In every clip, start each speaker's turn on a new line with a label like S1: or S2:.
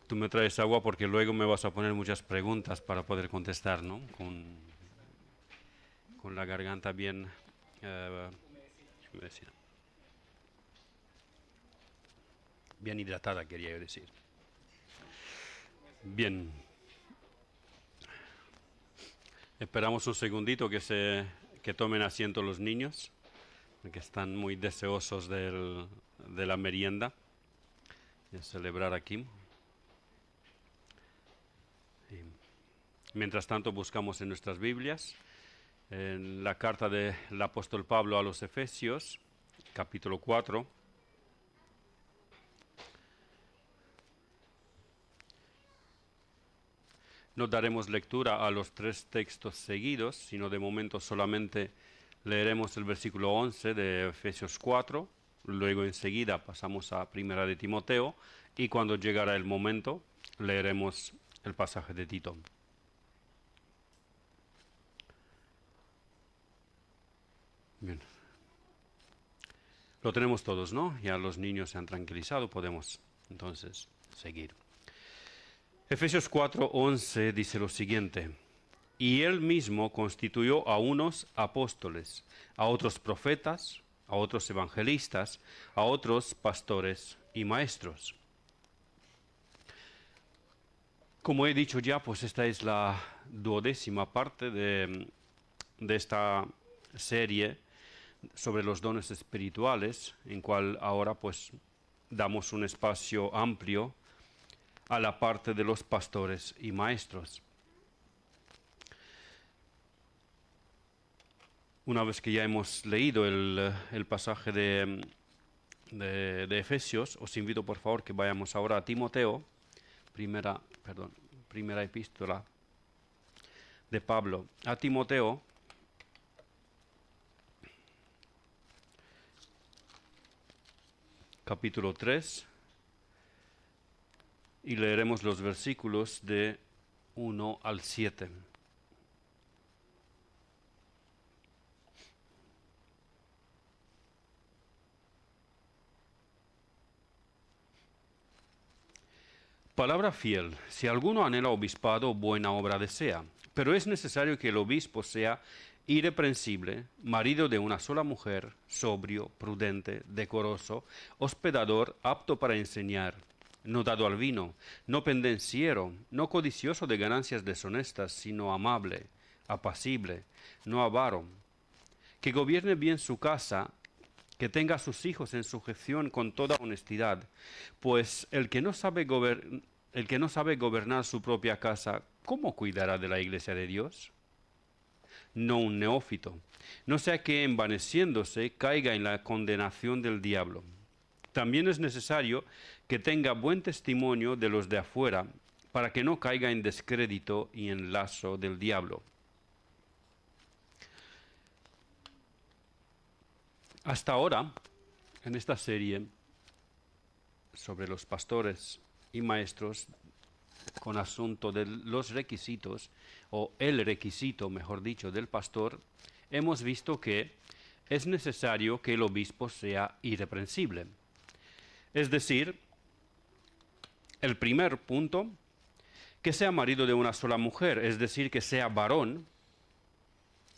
S1: Tú me traes agua porque luego me vas a poner muchas preguntas para poder contestar, ¿no? Con la garganta bien, humedecida. Bien hidratada, quería yo decir. Bien, esperamos un segundito que tomen asiento los niños, que están muy deseosos de la merienda, de celebrar aquí. Y mientras tanto buscamos en nuestras Biblias, en la carta del apóstol Pablo a los Efesios, capítulo 4. No daremos lectura a los tres textos seguidos, sino de momento solamente leeremos el versículo 11 de Efesios 4, luego enseguida pasamos a Primera de Timoteo y cuando llegará el momento leeremos el pasaje de Tito. Bien. Lo tenemos todos, ¿no? Ya los niños se han tranquilizado, podemos entonces seguir. Efesios 4:11 dice lo siguiente: y él mismo constituyó a unos apóstoles, a otros profetas, a otros evangelistas, a otros pastores y maestros. Como he dicho ya, pues esta es la 12ª parte de esta serie sobre los dones espirituales, en cual ahora pues damos un espacio amplio a la parte de los pastores y maestros. Una vez que ya hemos leído el pasaje de Efesios, os invito por favor que vayamos ahora a Timoteo, primera epístola de Pablo a Timoteo, capítulo 3, y leeremos los versículos de 1 al 7. Palabra fiel: si alguno anhela obispado, buena obra desea, pero es necesario que el obispo sea irreprensible, marido de una sola mujer, sobrio, prudente, decoroso, hospedador, apto para enseñar, no dado al vino, no pendenciero, no codicioso de ganancias deshonestas, sino amable, apacible, no avaro, que gobierne bien su casa, que tenga a sus hijos en sujeción con toda honestidad, pues el que no sabe gobernar su propia casa, ¿cómo cuidará de la iglesia de Dios? No un neófito, no sea que envaneciéndose caiga en la condenación del diablo. También es necesario que tenga buen testimonio de los de afuera, para que no caiga en descrédito y en lazo del diablo. Hasta ahora, en esta serie sobre los pastores y maestros, con asunto de los requisitos, o el requisito, mejor dicho, del pastor, hemos visto que es necesario que el obispo sea irreprensible. Es decir, el primer punto, que sea marido de una sola mujer, es decir, que sea varón,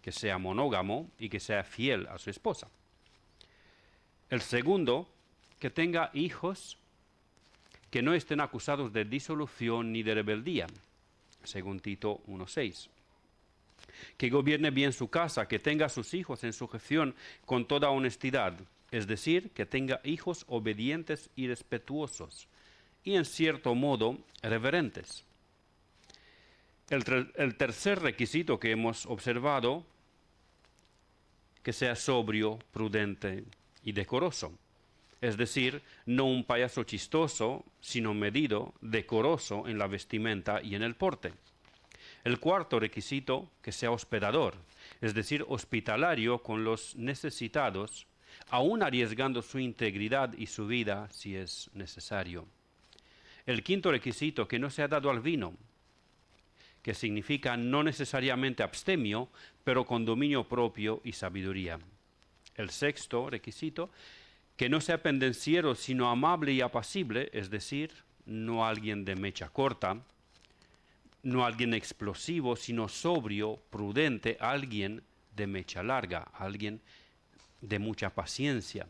S1: que sea monógamo y que sea fiel a su esposa. El segundo, que tenga hijos que no estén acusados de disolución ni de rebeldía, según Tito 1:6. Que gobierne bien su casa, que tenga a sus hijos en sujeción con toda honestidad, es decir, que tenga hijos obedientes y respetuosos, y en cierto modo reverentes. El tercer requisito que hemos observado, que sea sobrio, prudente y decoroso. Es decir, no un payaso chistoso, sino medido, decoroso en la vestimenta y en el porte. El cuarto requisito, que sea hospedador, es decir, hospitalario con los necesitados, aun arriesgando su integridad y su vida si es necesario. El quinto requisito, que no sea dado al vino, que significa no necesariamente abstemio, pero con dominio propio y sabiduría. El sexto requisito, que no sea pendenciero, sino amable y apacible, es decir, no alguien de mecha corta, no alguien explosivo, sino sobrio, prudente, alguien de mecha larga, alguien de mucha paciencia.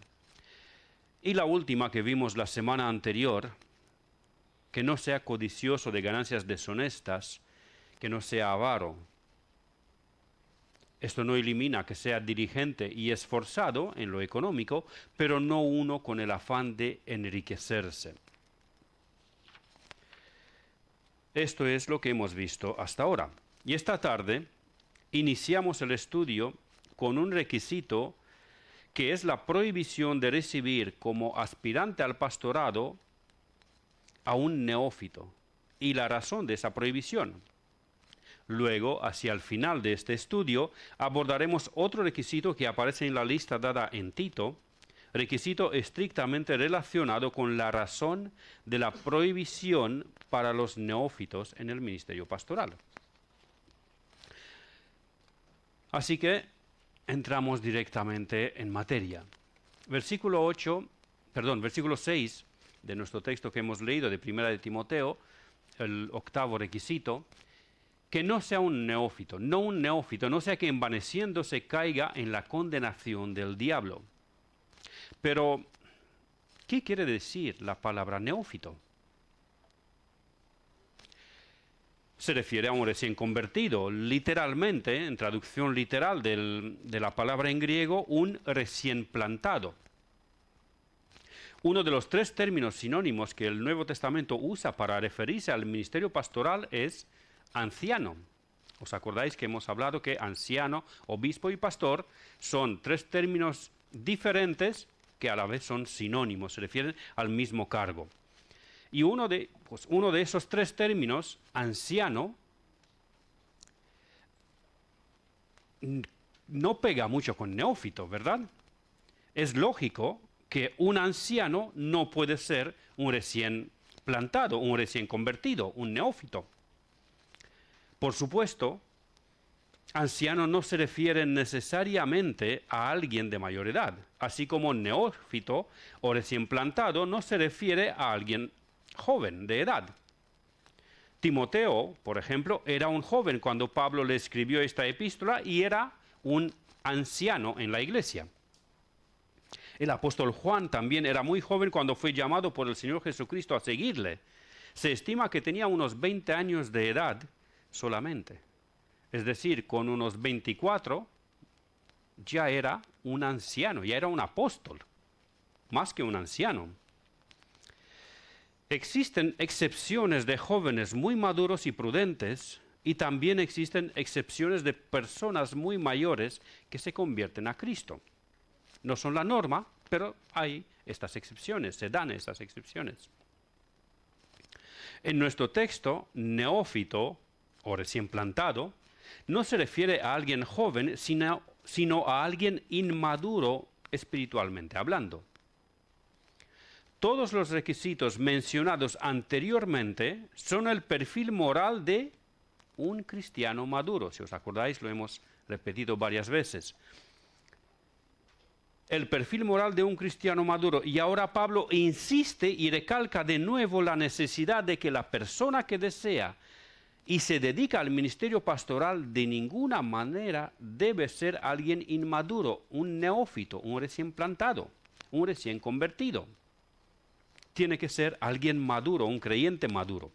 S1: Y la última que vimos la semana anterior, que no sea codicioso de ganancias deshonestas, que no sea avaro. Esto no elimina que sea diligente y esforzado en lo económico, pero no uno con el afán de enriquecerse. Esto es lo que hemos visto hasta ahora. Y esta tarde iniciamos el estudio con un requisito que es la prohibición de recibir como aspirante al pastorado a un neófito, y la razón de esa prohibición. Luego, hacia el final de este estudio, abordaremos otro requisito que aparece en la lista dada en Tito, requisito estrictamente relacionado con la razón de la prohibición para los neófitos en el ministerio pastoral. Así que entramos directamente en materia. Versículo 6 de nuestro texto que hemos leído de 1 de Timoteo, el octavo requisito, que no sea un neófito, no sea que envaneciéndose caiga en la condenación del diablo. Pero, ¿qué quiere decir la palabra neófito? Se refiere a un recién convertido, literalmente, en traducción literal de la palabra en griego, un recién plantado. Uno de los 3 términos sinónimos que el Nuevo Testamento usa para referirse al ministerio pastoral es anciano. ¿Os acordáis que hemos hablado que anciano, obispo y pastor son 3 términos diferentes que a la vez son sinónimos, se refieren al mismo cargo? Y uno de esos 3 términos, anciano, no pega mucho con neófito, ¿verdad? Es lógico que un anciano no puede ser un recién plantado, un recién convertido, un neófito. Por supuesto, anciano no se refiere necesariamente a alguien de mayor edad, así como neófito o recién plantado no se refiere a alguien joven de edad. Timoteo, por ejemplo, era un joven cuando Pablo le escribió esta epístola y era un anciano en la iglesia. El apóstol Juan también era muy joven cuando fue llamado por el Señor Jesucristo a seguirle. Se estima que tenía unos 20 años de edad solamente. Es decir, con unos 24 ya era un anciano, ya era un apóstol, más que un anciano. Existen excepciones de jóvenes muy maduros y prudentes, y también existen excepciones de personas muy mayores que se convierten a Cristo. No son la norma, pero hay estas excepciones, se dan estas excepciones. En nuestro texto, neófito o recién plantado no se refiere a alguien joven, sino a alguien inmaduro espiritualmente hablando. Todos los requisitos mencionados anteriormente son el perfil moral de un cristiano maduro. Si os acordáis, lo hemos repetido varias veces. El perfil moral de un cristiano maduro. Y ahora Pablo insiste y recalca de nuevo la necesidad de que la persona que desea y se dedica al ministerio pastoral de ninguna manera debe ser alguien inmaduro, un neófito, un recién plantado, un recién convertido. Tiene que ser alguien maduro, un creyente maduro.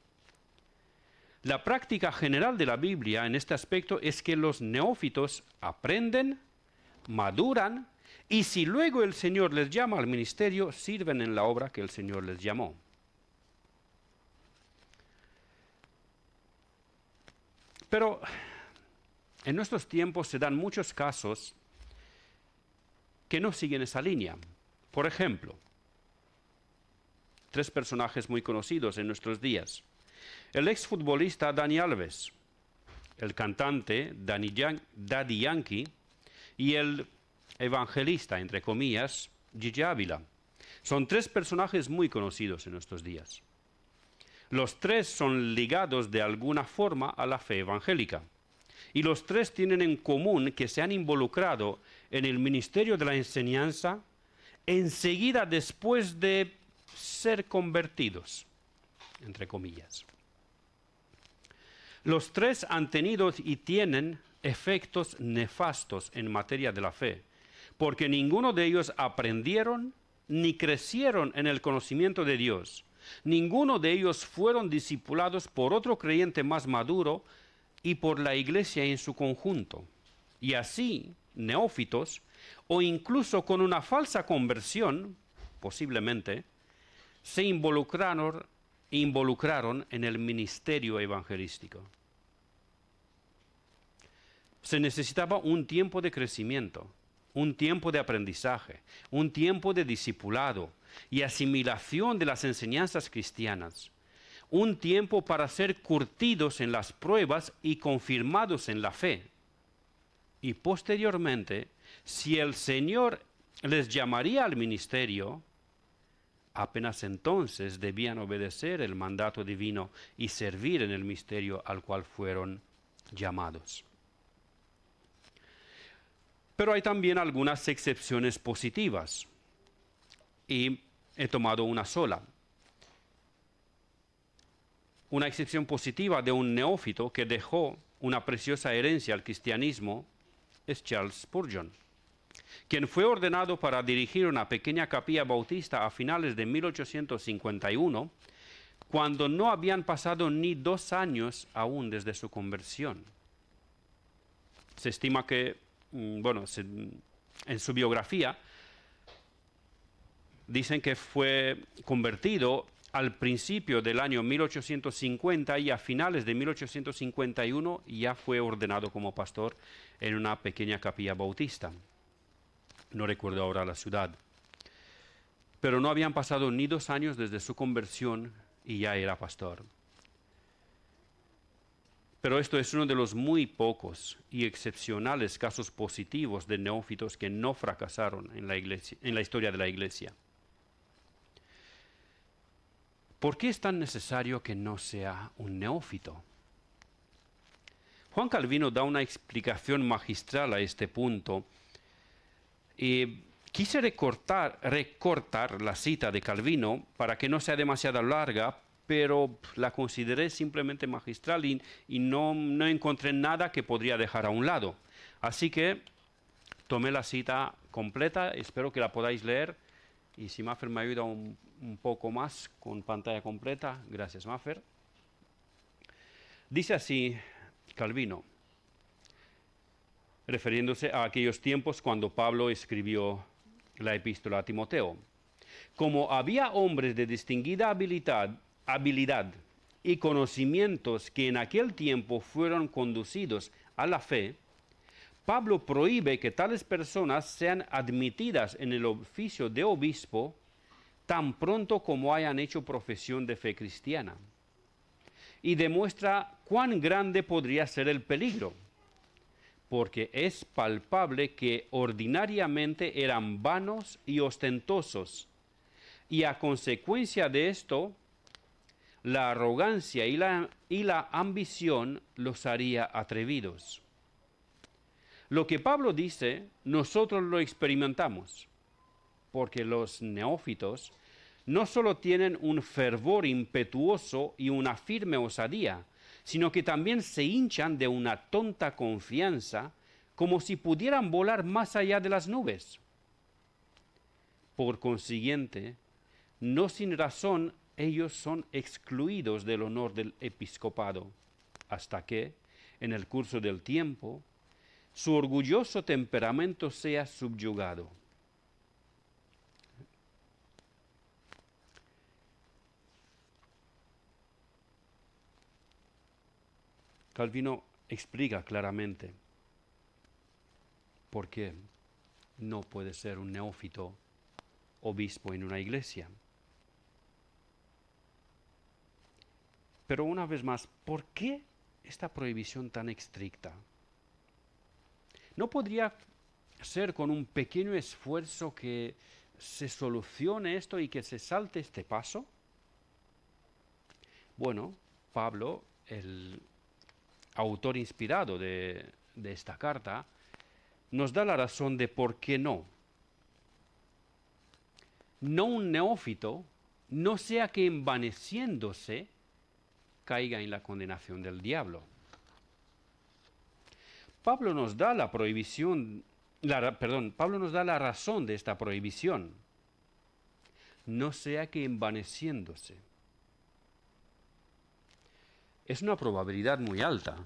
S1: La práctica general de la Biblia en este aspecto es que los neófitos aprenden, maduran, y si luego el Señor les llama al ministerio, sirven en la obra que el Señor les llamó. Pero en nuestros tiempos se dan muchos casos que no siguen esa línea. Por ejemplo, 3 personajes muy conocidos en nuestros días. El exfutbolista Dani Alves, el cantante Daddy Yankee y el evangelista, entre comillas, Gigi Ávila. Son 3 personajes muy conocidos en nuestros días. Los 3 son ligados de alguna forma a la fe evangélica. Y los 3 tienen en común que se han involucrado en el ministerio de la enseñanza enseguida después de ser convertidos. entre comillas. Los tres han tenido y tienen efectos nefastos en materia de la fe, porque ninguno de ellos aprendieron ni crecieron en el conocimiento de Dios. Ninguno de ellos fueron discipulados por otro creyente más maduro y por la iglesia en su conjunto. Y así, neófitos, o incluso con una falsa conversión, posiblemente, se involucraron en el ministerio evangelístico. Se necesitaba un tiempo de crecimiento, un tiempo de aprendizaje, un tiempo de discipulado y asimilación de las enseñanzas cristianas, un tiempo para ser curtidos en las pruebas y confirmados en la fe. Y posteriormente, si el Señor les llamaría al ministerio, apenas entonces debían obedecer el mandato divino y servir en el misterio al cual fueron llamados. Pero hay también algunas excepciones positivas, y he tomado una sola. Una excepción positiva de un neófito que dejó una preciosa herencia al cristianismo es Charles Spurgeon, quien fue ordenado para dirigir una pequeña capilla bautista a finales de 1851, cuando no habían pasado ni 2 años aún desde su conversión. Se estima que, en su biografía, dicen que fue convertido al principio del año 1850 y a finales de 1851 ya fue ordenado como pastor en una pequeña capilla bautista. No recuerdo ahora la ciudad. Pero no habían pasado ni 2 años desde su conversión y ya era pastor. Pero esto es uno de los muy pocos y excepcionales casos positivos de neófitos que no fracasaron en la iglesia, en la historia de la iglesia. ¿Por qué es tan necesario que no sea un neófito? Juan Calvino da una explicación magistral a este punto. Quise recortar la cita de Calvino para que no sea demasiado larga, pero la consideré simplemente magistral y no encontré nada que podría dejar a un lado. Así que tomé la cita completa, espero que la podáis leer. Y si Maffer me ayuda un poco más con pantalla completa, gracias Maffer. Dice así Calvino, refiriéndose a aquellos tiempos cuando Pablo escribió la epístola a Timoteo. Como había hombres de distinguida habilidad y conocimientos que en aquel tiempo fueron conducidos a la fe, Pablo prohíbe que tales personas sean admitidas en el oficio de obispo tan pronto como hayan hecho profesión de fe cristiana. Y demuestra cuán grande podría ser el peligro, porque es palpable que ordinariamente eran vanos y ostentosos, y a consecuencia de esto, la arrogancia y la ambición los haría atrevidos. Lo que Pablo dice, nosotros lo experimentamos, porque los neófitos no solo tienen un fervor impetuoso y una firme osadía, sino que también se hinchan de una tonta confianza, como si pudieran volar más allá de las nubes. Por consiguiente, no sin razón, ellos son excluidos del honor del episcopado, hasta que, en el curso del tiempo, su orgulloso temperamento sea subyugado. Calvino explica claramente por qué no puede ser un neófito obispo en una iglesia. Pero una vez más, ¿por qué esta prohibición tan estricta? ¿No podría ser con un pequeño esfuerzo que se solucione esto y que se salte este paso? Bueno, Pablo, el autor inspirado de esta carta, nos da la razón de por qué no. No un neófito, no sea que envaneciéndose caiga en la condenación del diablo. Pablo nos da la Pablo nos da la razón de esta prohibición. No sea que envaneciéndose. Es una probabilidad muy alta.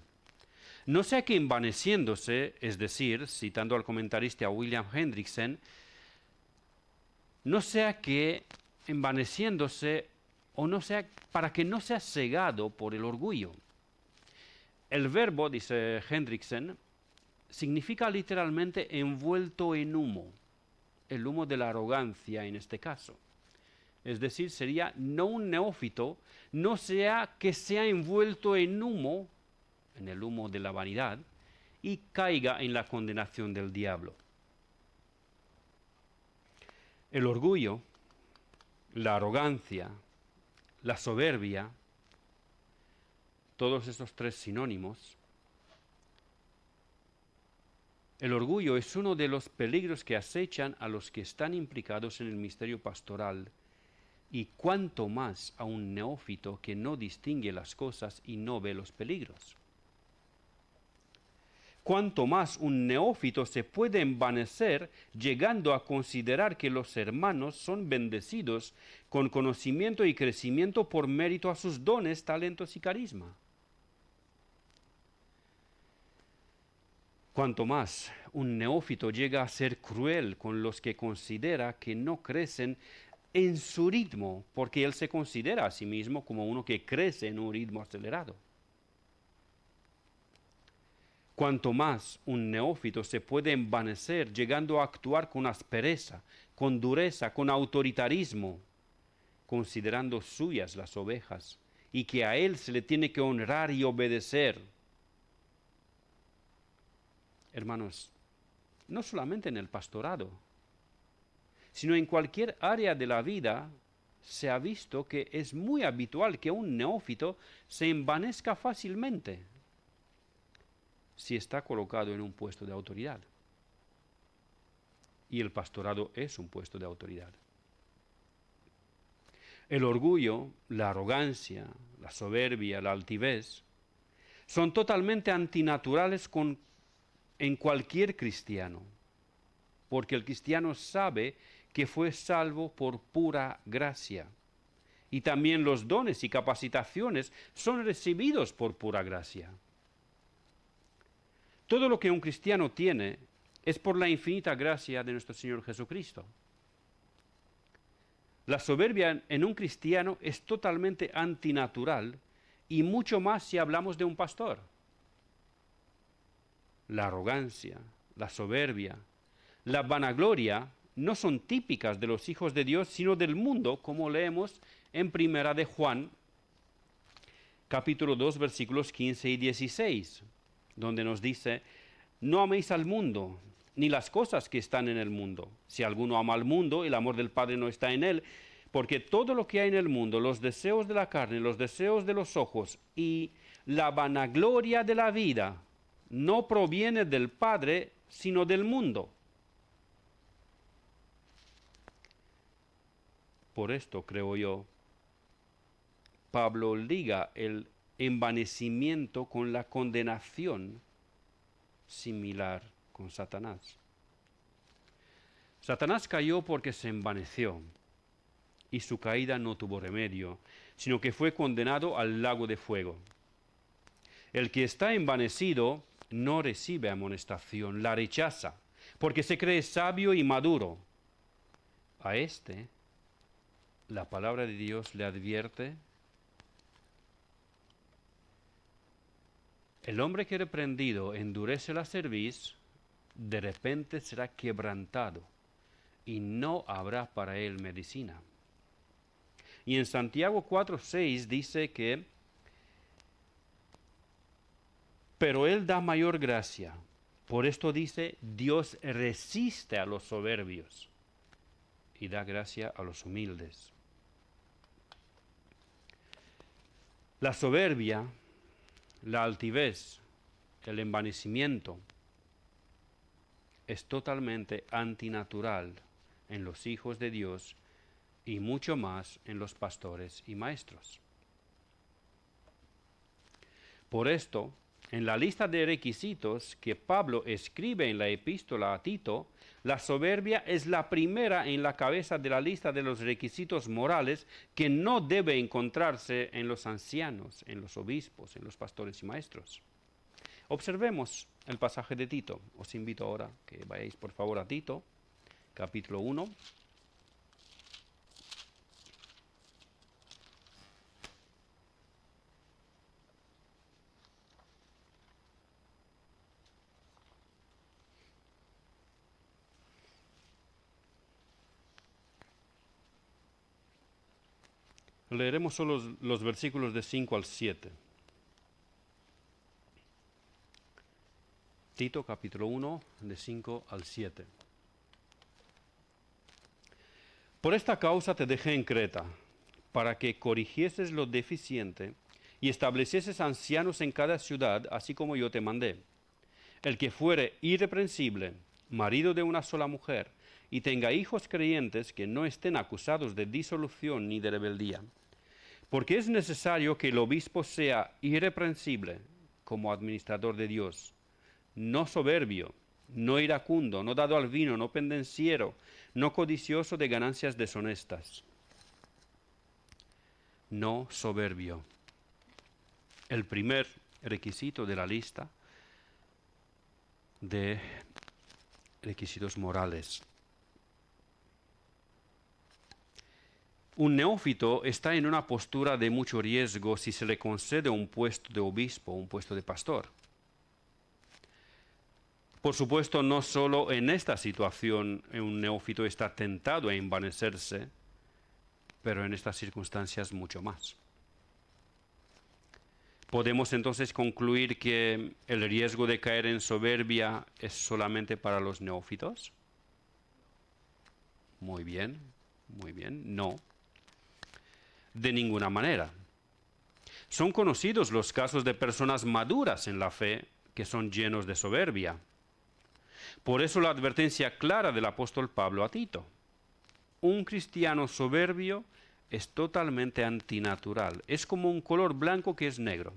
S1: No sea que envaneciéndose, es decir, citando al comentarista William Hendrickson, no sea que envaneciéndose o no sea para que no sea cegado por el orgullo. El verbo, dice Hendrickson, significa literalmente envuelto en humo, el humo de la arrogancia en este caso. Es decir, sería no un neófito, no sea que sea envuelto en humo, en el humo de la vanidad, y caiga en la condenación del diablo. El orgullo, la arrogancia, la soberbia, todos estos tres sinónimos. El orgullo es uno de los peligros que acechan a los que están implicados en el misterio pastoral, y cuanto más a un neófito que no distingue las cosas y no ve los peligros. Cuanto más un neófito se puede envanecer llegando a considerar que los hermanos son bendecidos con conocimiento y crecimiento por mérito a sus dones, talentos y carisma. Cuanto más un neófito llega a ser cruel con los que considera que no crecen en su ritmo, porque él se considera a sí mismo como uno que crece en un ritmo acelerado. Cuanto más un neófito se puede envanecer llegando a actuar con aspereza, con dureza, con autoritarismo, considerando suyas las ovejas y que a él se le tiene que honrar y obedecer. Hermanos, no solamente en el pastorado, sino en cualquier área de la vida se ha visto que es muy habitual que un neófito se envanezca fácilmente si está colocado en un puesto de autoridad. Y el pastorado es un puesto de autoridad. El orgullo, la arrogancia, la soberbia, la altivez, son totalmente antinaturales en cualquier cristiano, porque el cristiano sabe que fue salvo por pura gracia. Y también los dones y capacitaciones son recibidos por pura gracia. Todo lo que un cristiano tiene es por la infinita gracia de nuestro Señor Jesucristo. La soberbia en un cristiano es totalmente antinatural y mucho más si hablamos de un pastor. La arrogancia, la soberbia, la vanagloria no son típicas de los hijos de Dios, sino del mundo, como leemos en Primera de Juan, capítulo 2, versículos 15 y 16, donde nos dice: no améis al mundo, ni las cosas que están en el mundo. Si alguno ama al mundo, el amor del Padre no está en él, porque todo lo que hay en el mundo, los deseos de la carne, los deseos de los ojos y la vanagloria de la vida, no proviene del Padre, sino del mundo. Por esto, creo yo, Pablo liga el envanecimiento con la condenación similar con Satanás. Satanás cayó porque se envaneció, y su caída no tuvo remedio, sino que fue condenado al lago de fuego. El que está envanecido no recibe amonestación, la rechaza, porque se cree sabio y maduro. A este, la palabra de Dios le advierte: el hombre que reprendido endurece la cerviz, de repente será quebrantado, y no habrá para él medicina. Y en Santiago 4:6 dice que: pero él da mayor gracia. Por esto dice: Dios resiste a los soberbios y da gracia a los humildes. La soberbia, la altivez, el envanecimiento es totalmente antinatural en los hijos de Dios y mucho más en los pastores y maestros. Por esto, en la lista de requisitos que Pablo escribe en la epístola a Tito, la soberbia es la primera en la cabeza de la lista de los requisitos morales que no debe encontrarse en los ancianos, en los obispos, en los pastores y maestros. Observemos el pasaje de Tito. Os invito ahora que vayáis por favor a Tito, capítulo 1. Leeremos solo los versículos de 5 al 7. Tito capítulo 1, de 5 al 7. Por esta causa te dejé en Creta, para que corrigieses lo deficiente y establecieses ancianos en cada ciudad, así como yo te mandé. El que fuere irreprensible, marido de una sola mujer, y tenga hijos creyentes que no estén acusados de disolución ni de rebeldía. Porque es necesario que el obispo sea irreprensible como administrador de Dios, no soberbio, no iracundo, no dado al vino, no pendenciero, no codicioso de ganancias deshonestas. No soberbio. El primer requisito de la lista de requisitos morales. Un neófito está en una postura de mucho riesgo si se le concede un puesto de obispo, un puesto de pastor. Por supuesto, no solo en esta situación un neófito está tentado a envanecerse, pero en estas circunstancias mucho más. ¿Podemos entonces concluir que el riesgo de caer en soberbia es solamente para los neófitos? Muy bien, no. De ninguna manera. Son conocidos los casos de personas maduras en la fe que son llenos de soberbia. Por eso la advertencia clara del apóstol Pablo a Tito. Un cristiano soberbio es totalmente antinatural. Es como un color blanco que es negro.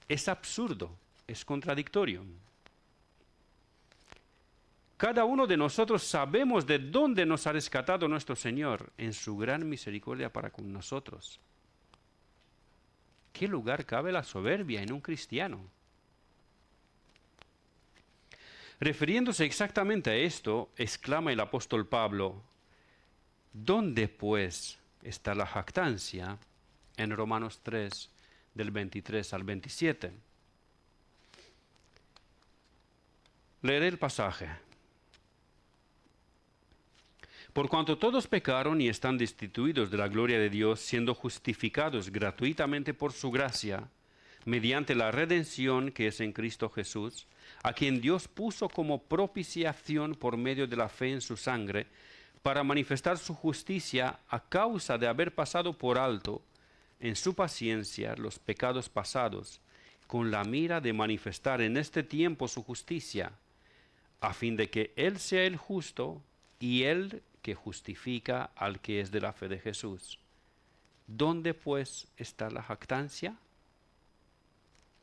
S1: Es absurdo, es contradictorio. Cada uno de nosotros sabemos de dónde nos ha rescatado nuestro Señor en su gran misericordia para con nosotros. ¿Qué lugar cabe la soberbia en un cristiano? Refiriéndose exactamente a esto, exclama el apóstol Pablo, ¿dónde pues está la jactancia? En Romanos 3, del 23 al 27. Leeré el pasaje. Por cuanto todos pecaron y están destituidos de la gloria de Dios, siendo justificados gratuitamente por su gracia, mediante la redención que es en Cristo Jesús, a quien Dios puso como propiciación por medio de la fe en su sangre, para manifestar su justicia a causa de haber pasado por alto en su paciencia los pecados pasados, con la mira de manifestar en este tiempo su justicia, a fin de que Él sea el justo y Él que justifica al que es de la fe de Jesús. ¿Dónde pues está la jactancia?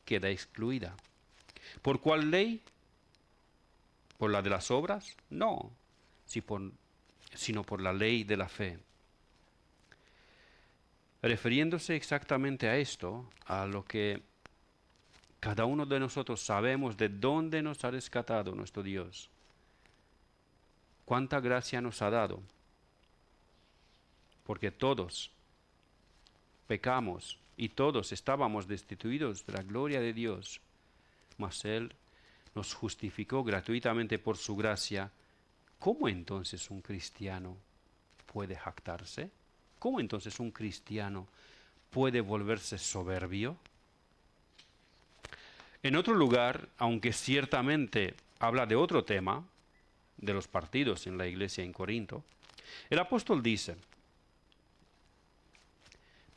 S1: Queda excluida. ¿Por cuál ley? ¿Por la de las obras? No, sino por la ley de la fe. Refiriéndose exactamente a esto, a lo que cada uno de nosotros sabemos de dónde nos ha rescatado nuestro Dios. Cuánta gracia nos ha dado, porque todos pecamos y todos estábamos destituidos de la gloria de Dios, mas Él nos justificó gratuitamente por su gracia. ¿Cómo entonces un cristiano puede jactarse? ¿Cómo entonces un cristiano puede volverse soberbio? En otro lugar, aunque ciertamente habla de otro tema, de los partidos en la iglesia en Corinto, el apóstol dice,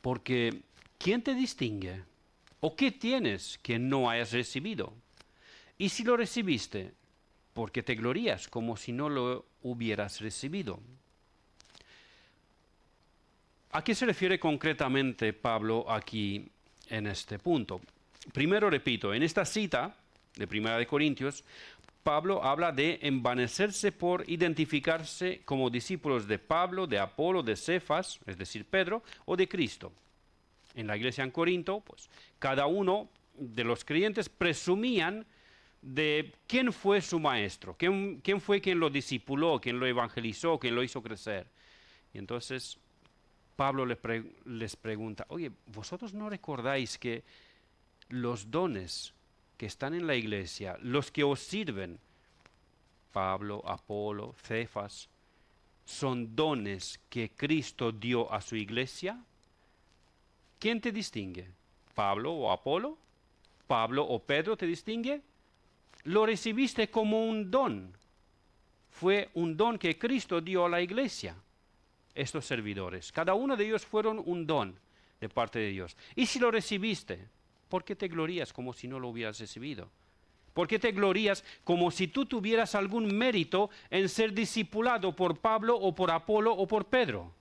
S1: porque ¿quién te distingue? ¿O qué tienes que no hayas recibido? Y si lo recibiste, ¿por qué te glorías como si no lo hubieras recibido? ¿A qué se refiere concretamente Pablo aquí en este punto. Primero, repito, en esta cita de Primera de Corintios, Pablo habla de envanecerse por identificarse como discípulos de Pablo, de Apolo, de Cefas, es decir, Pedro, o de Cristo. En la iglesia en Corinto, pues cada uno de los creyentes presumían de quién fue su maestro, quién fue quien lo discipuló, quien lo evangelizó, quien lo hizo crecer. Y entonces Pablo les pregunta, oye, ¿vosotros no recordáis que los dones que están en la iglesia, los que os sirven, Pablo, Apolo, Cefas, son dones que Cristo dio a su iglesia? ¿Quién te distingue? ¿Pablo o Apolo? ¿Pablo o Pedro te distingue? Lo recibiste como un don. Fue un don que Cristo dio a la iglesia. Estos servidores, cada uno de ellos fueron un don de parte de Dios. Y si lo recibiste, ¿por qué te glorías como si no lo hubieras recibido? ¿Por qué te glorías como si tú tuvieras algún mérito en ser discipulado por Pablo o por Apolo o por Pedro?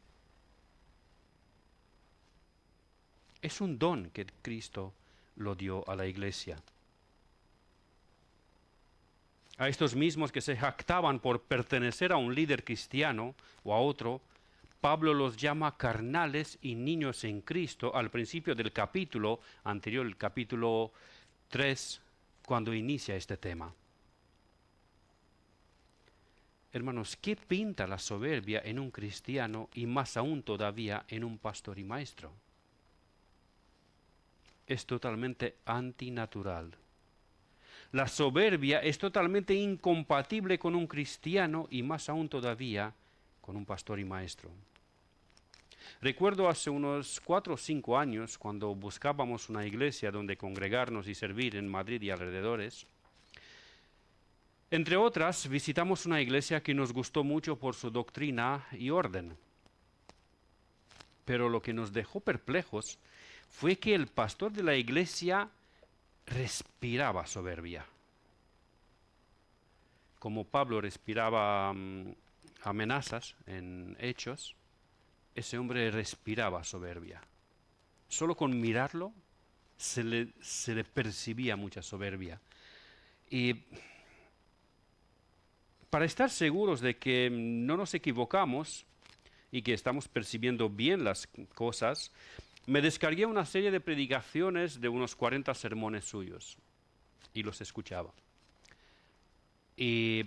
S1: Es un don que Cristo lo dio a la iglesia. A estos mismos que se jactaban por pertenecer a un líder cristiano o a otro, Pablo los llama carnales y niños en Cristo al principio del capítulo anterior, el capítulo 3, cuando inicia este tema. Hermanos, ¿qué pinta la soberbia en un cristiano y más aún todavía en un pastor y maestro? Es totalmente antinatural. La soberbia es totalmente incompatible con un cristiano y más aún todavía con un pastor y maestro. Recuerdo hace unos 4 o 5 años, cuando buscábamos una iglesia donde congregarnos y servir en Madrid y alrededores. Entre otras, visitamos una iglesia que nos gustó mucho por su doctrina y orden. Pero lo que nos dejó perplejos fue que el pastor de la iglesia respiraba soberbia. Como Pablo respiraba amenazas en Hechos, ese hombre respiraba soberbia. Solo con mirarlo se le percibía mucha soberbia. Y para estar seguros de que no nos equivocamos y que estamos percibiendo bien las cosas, me descargué una serie de predicaciones de unos 40 sermones suyos y los escuchaba. Y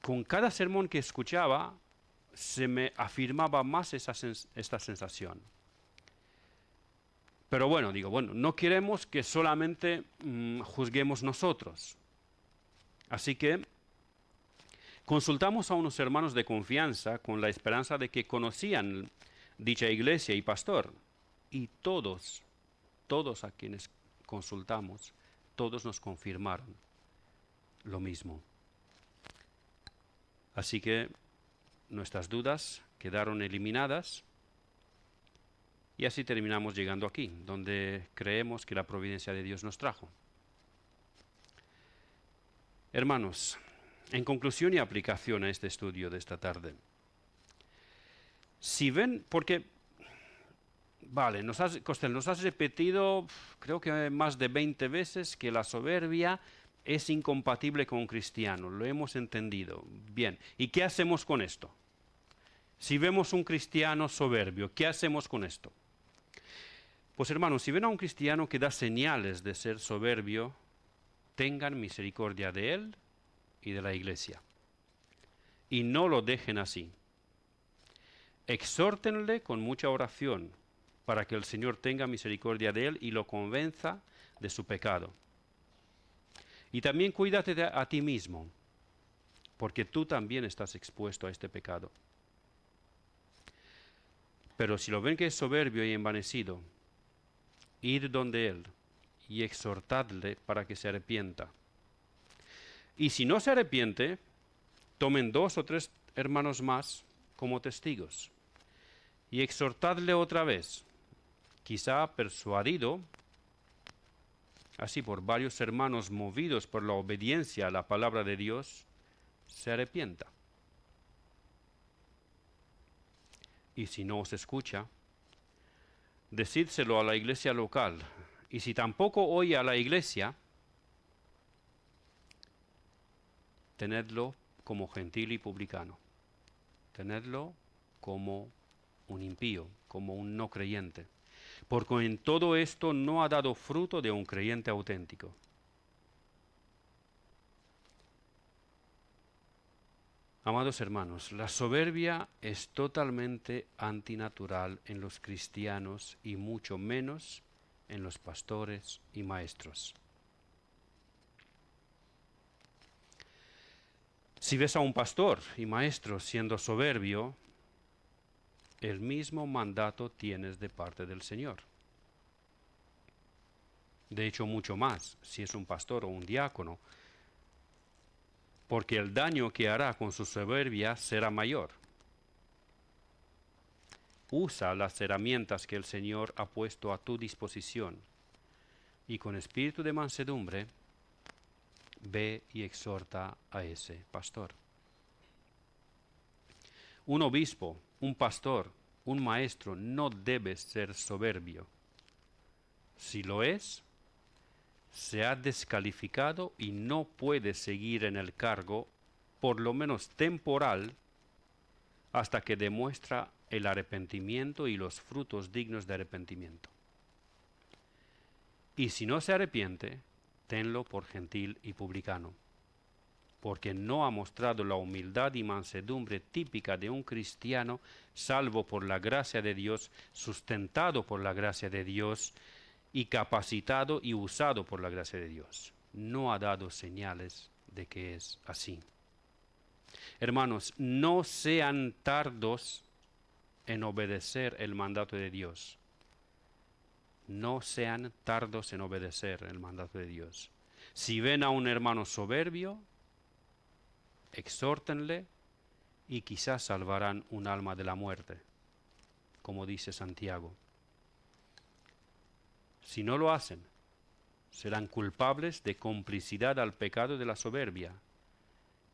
S1: con cada sermón que escuchaba, se me afirmaba más esta sensación. Pero bueno, no queremos que solamente juzguemos nosotros. Así que consultamos a unos hermanos de confianza con la esperanza de que conocían dicha iglesia y pastor. Y todos a quienes consultamos, todos nos confirmaron lo mismo. Así que nuestras dudas quedaron eliminadas y así terminamos llegando aquí, donde creemos que la providencia de Dios nos trajo. Hermanos, en conclusión y aplicación a este estudio de esta tarde, si ven, porque, vale, Costel, nos has repetido, creo que más de 20 veces, que la soberbia es incompatible con un cristiano, lo hemos entendido. Bien, ¿y qué hacemos con esto? Si vemos un cristiano soberbio, ¿qué hacemos con esto? Pues hermanos, si ven a un cristiano que da señales de ser soberbio, tengan misericordia de él y de la iglesia. Y no lo dejen así. Exhórtenle con mucha oración para que el Señor tenga misericordia de él y lo convenza de su pecado. Y también cuídate a ti mismo, porque tú también estás expuesto a este pecado. Pero si lo ven que es soberbio y envanecido, id donde él y exhortadle para que se arrepienta. Y si no se arrepiente, tomen 2 o 3 hermanos más como testigos y exhortadle otra vez, quizá persuadido, así por varios hermanos movidos por la obediencia a la palabra de Dios, se arrepienta. Y si no os escucha, decídselo a la iglesia local Y si tampoco oye a la iglesia, tenedlo como gentil y publicano. Tenedlo como un impío, como un no creyente. Porque en todo esto no ha dado fruto de un creyente auténtico. Amados hermanos, la soberbia es totalmente antinatural en los cristianos y mucho menos en los pastores y maestros. Si ves a un pastor y maestro siendo soberbio, el mismo mandato tienes de parte del Señor. De hecho, mucho más si es un pastor o un diácono, porque el daño que hará con su soberbia será mayor. Usa las herramientas que el Señor ha puesto a tu disposición y con espíritu de mansedumbre ve y exhorta a ese pastor. Un obispo, un pastor, un maestro no debe ser soberbio. Si lo es, se ha descalificado y no puede seguir en el cargo, por lo menos temporal, hasta que demuestra el arrepentimiento y los frutos dignos de arrepentimiento. Y si no se arrepiente, tenlo por gentil y publicano, porque no ha mostrado la humildad y mansedumbre típica de un cristiano, salvo por la gracia de Dios, sustentado por la gracia de Dios, y capacitado y usado por la gracia de Dios. No ha dado señales de que es así. Hermanos, no sean tardos en obedecer el mandato de Dios. No sean tardos en obedecer el mandato de Dios. Si ven a un hermano soberbio, exhórtenle y quizás salvarán un alma de la muerte, como dice Santiago. Si no lo hacen, serán culpables de complicidad al pecado de la soberbia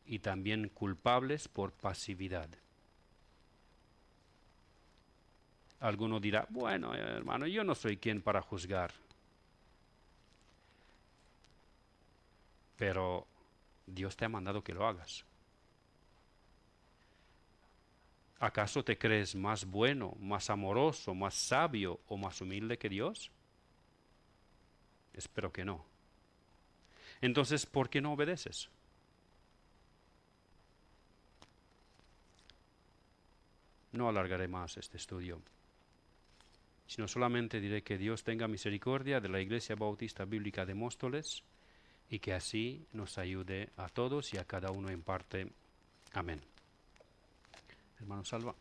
S1: y también culpables por pasividad. Alguno dirá, bueno, hermano, yo no soy quien para juzgar. Pero Dios te ha mandado que lo hagas. ¿Acaso te crees más bueno, más amoroso, más sabio o más humilde que Dios? Espero que no. Entonces, ¿por qué no obedeces? No alargaré más este estudio, sino solamente diré que Dios tenga misericordia de la Iglesia Bautista Bíblica de Móstoles y que así nos ayude a todos y a cada uno en parte. Amén. Hermano Salva.